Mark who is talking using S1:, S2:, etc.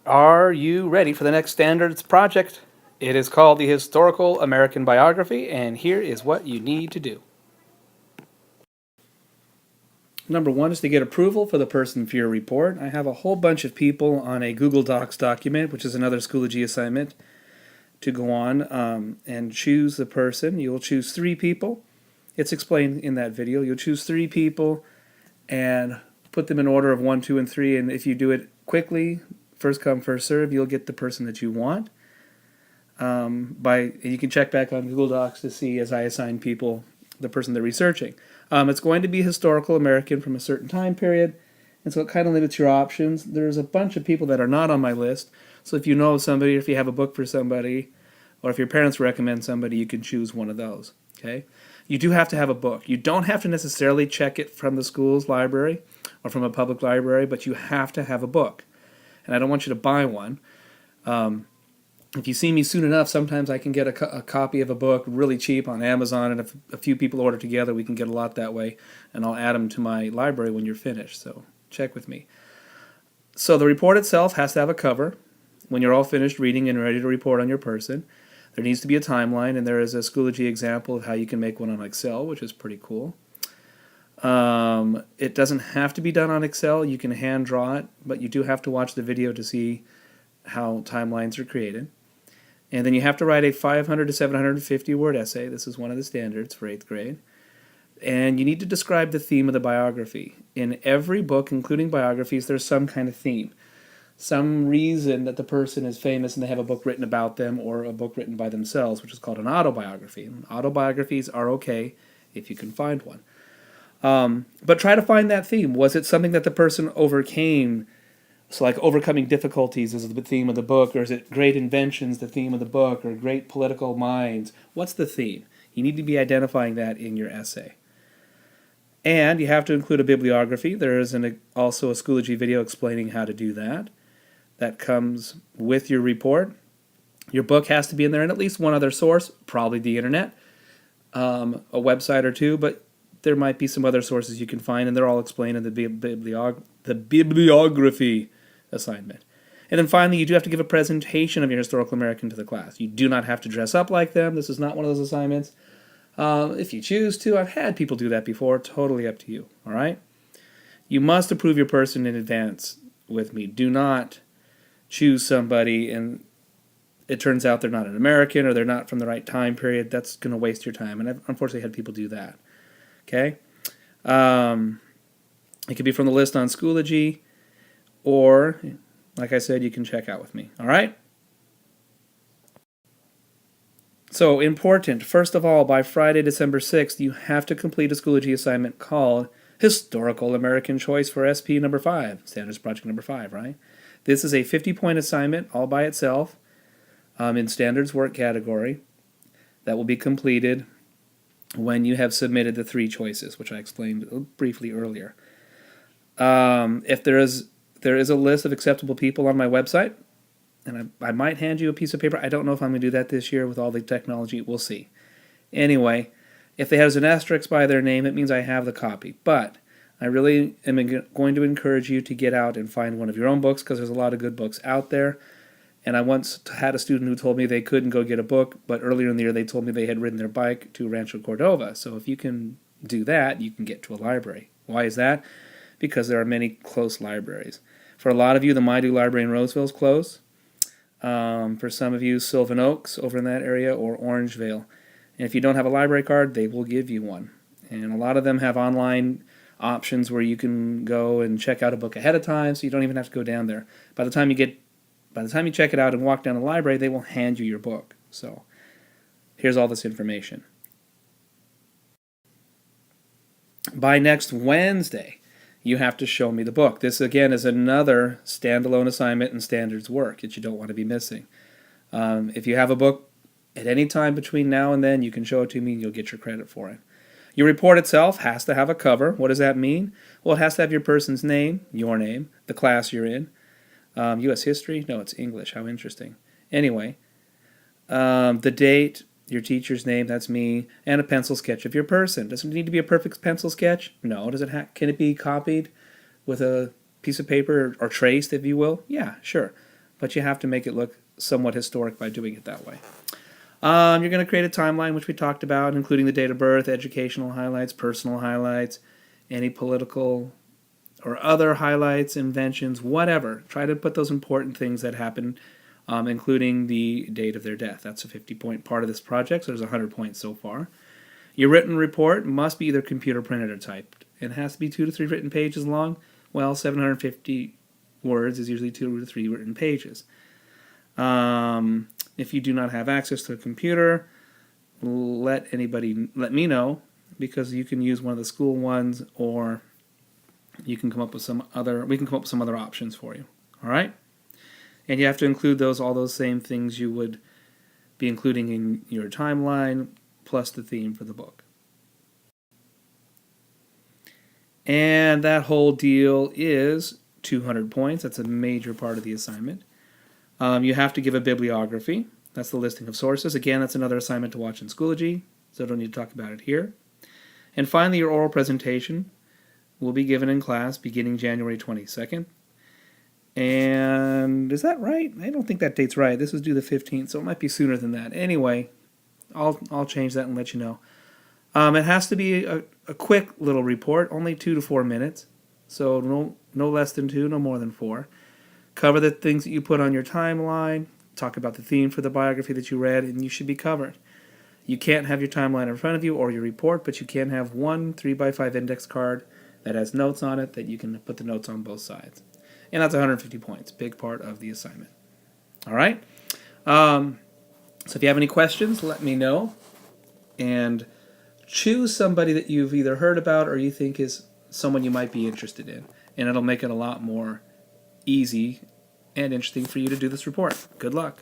S1: Are you ready for the next standards project? It is called the Historical American Biography, and here is what you need to do. Number one is to get approval for the person for your report. I have a whole bunch of people on a Google Docs document, which is another Schoology assignment, to go on and choose the person. You'll choose 3 people. It's explained in that video. You'll choose 3 people and put them in order of 1, 2, and 3. And if you do it quickly, first come, first serve, you'll get the person that you want. You can check back on Google Docs to see, as I assign people, the person they're researching. It's going to be historical American from a certain time period, and so it kind of limits your options. There's a bunch of people that are not on my list, so if you know somebody, or if you have a book for somebody, or if your parents recommend somebody, you can choose one of those. Okay? You do have to have a book. You don't have to necessarily check it from the school's library or from a public library, but you have to have a book. And I don't want you to buy one. If you see me soon enough, sometimes I can get a copy of a book really cheap on Amazon, and if a few people order together, we can get a lot that way, and I'll add them to my library when you're finished, so check with me. So the report itself has to have a cover. When you're all finished reading and ready to report on your person, there needs to be a timeline, and there is a Schoology example of how you can make one on Excel, which is pretty cool. It doesn't have to be done on Excel. You can hand draw it, but you do have to watch the video to see how timelines are created. And then you have to write a 500 to 750 word essay. This is one of the standards for 8th grade. And you need to describe the theme of the biography. In every book, including biographies, there's some kind of theme. Some reason that the person is famous and they have a book written about them, or a book written by themselves, which is called an autobiography. And autobiographies are okay if you can find one. But try to find that theme. Was it something that the person overcame? So like overcoming difficulties is the theme of the book, or is it great inventions, the theme of the book, or great political minds? What's the theme? You need to be identifying that in your essay. And you have to include a bibliography. There is also a Schoology video explaining how to do that. That comes with your report. Your book has to be in there, and at least one other source, probably the internet, a website or 2, but there might be some other sources you can find, and they're all explained in the bibliography assignment. And then finally, you do have to give a presentation of your historical American to the class. You do not have to dress up like them. This is not one of those assignments. If you choose to, I've had people do that before. Totally up to you. All right? You must approve your person in advance with me. Do not choose somebody and it turns out they're not an American or they're not from the right time period. That's going to waste your time. And I've unfortunately had people do that. Okay? It could be from the list on Schoology, or, like I said, you can check out with me. All right? So, important. First of all, by Friday, December 6th, you have to complete a Schoology assignment called Historical American Choice for SP number 5, Standards Project number 5, right? This is a 50-point assignment all by itself in Standards Work category that will be completed when you have submitted the 3 choices, which I explained briefly earlier. If there is a list of acceptable people on my website, and I might hand you a piece of paper. I don't know if I'm going to do that this year with all the technology. We'll see. Anyway, if they have an asterisk by their name, it means I have the copy. But I really am going to encourage you to get out and find one of your own books, because there's a lot of good books out there. And I once had a student who told me they couldn't go get a book, but earlier in the year they told me they had ridden their bike to Rancho Cordova. So if you can do that, you can get to a library. Why is that? Because there are many close libraries. For a lot of you, the Maidu Library in Roseville is close. For some of you, Sylvan Oaks over in that area, or Orangevale. And if you don't have a library card, they will give you one. And a lot of them have online options where you can go and check out a book ahead of time, so you don't even have to go down there. By the time you check it out and walk down the library, they will hand you your book. So here's all this information. By next Wednesday, you have to show me the book. This, again, is another standalone assignment in Standards Work that you don't want to be missing. If you have a book at any time between now and then, you can show it to me and you'll get your credit for it. Your report itself has to have a cover. What does that mean? Well, it has to have your person's name, your name, the class you're in. U.S. history? No, it's English. How interesting. Anyway, the date, your teacher's name, that's me, and a pencil sketch of your person. Does it need to be a perfect pencil sketch? No. Can it be copied with a piece of paper, or traced, if you will? Yeah, sure. but you have to make it look somewhat historic by doing it that way. You're going to create a timeline, which we talked about, including the date of birth, educational highlights, personal highlights, any political or other highlights, inventions, whatever. Try to put those important things that happen, including the date of their death. That's a 50-point part of this project, so there's 100 points so far. Your written report must be either computer printed or typed. It has to be 2 to 3 written pages long. Well, 750 words is usually 2 to 3 written pages. If you do not have access to a computer, let me know, because you can use one of the school ones, or you can come up with some other. We can come up with some other options for you. All right, and you have to include all those same things you would be including in your timeline, plus the theme for the book. And that whole deal is 200 points. That's a major part of the assignment. You have to give a bibliography. That's the listing of sources. Again, that's another assignment to watch in Schoology, so I don't need to talk about it here. And finally, your oral presentation will be given in class beginning January 22nd. And is that right? I don't think that date's right. This was due the 15th, so it might be sooner than that. Anyway, I'll change that and let you know. It has to be a quick little report, only 2 to 4 minutes. So no less than 2, no more than 4. Cover the things that you put on your timeline. Talk about the theme for the biography that you read, and you should be covered. You can't have your timeline in front of you or your report, but you can have one 3x5 index card that has notes on it that you can put the notes on both sides. And that's 150 points, big part of the assignment. All right? So if you have any questions, let me know. And choose somebody that you've either heard about or you think is someone you might be interested in. And it'll make it a lot more easy and interesting for you to do this report. Good luck.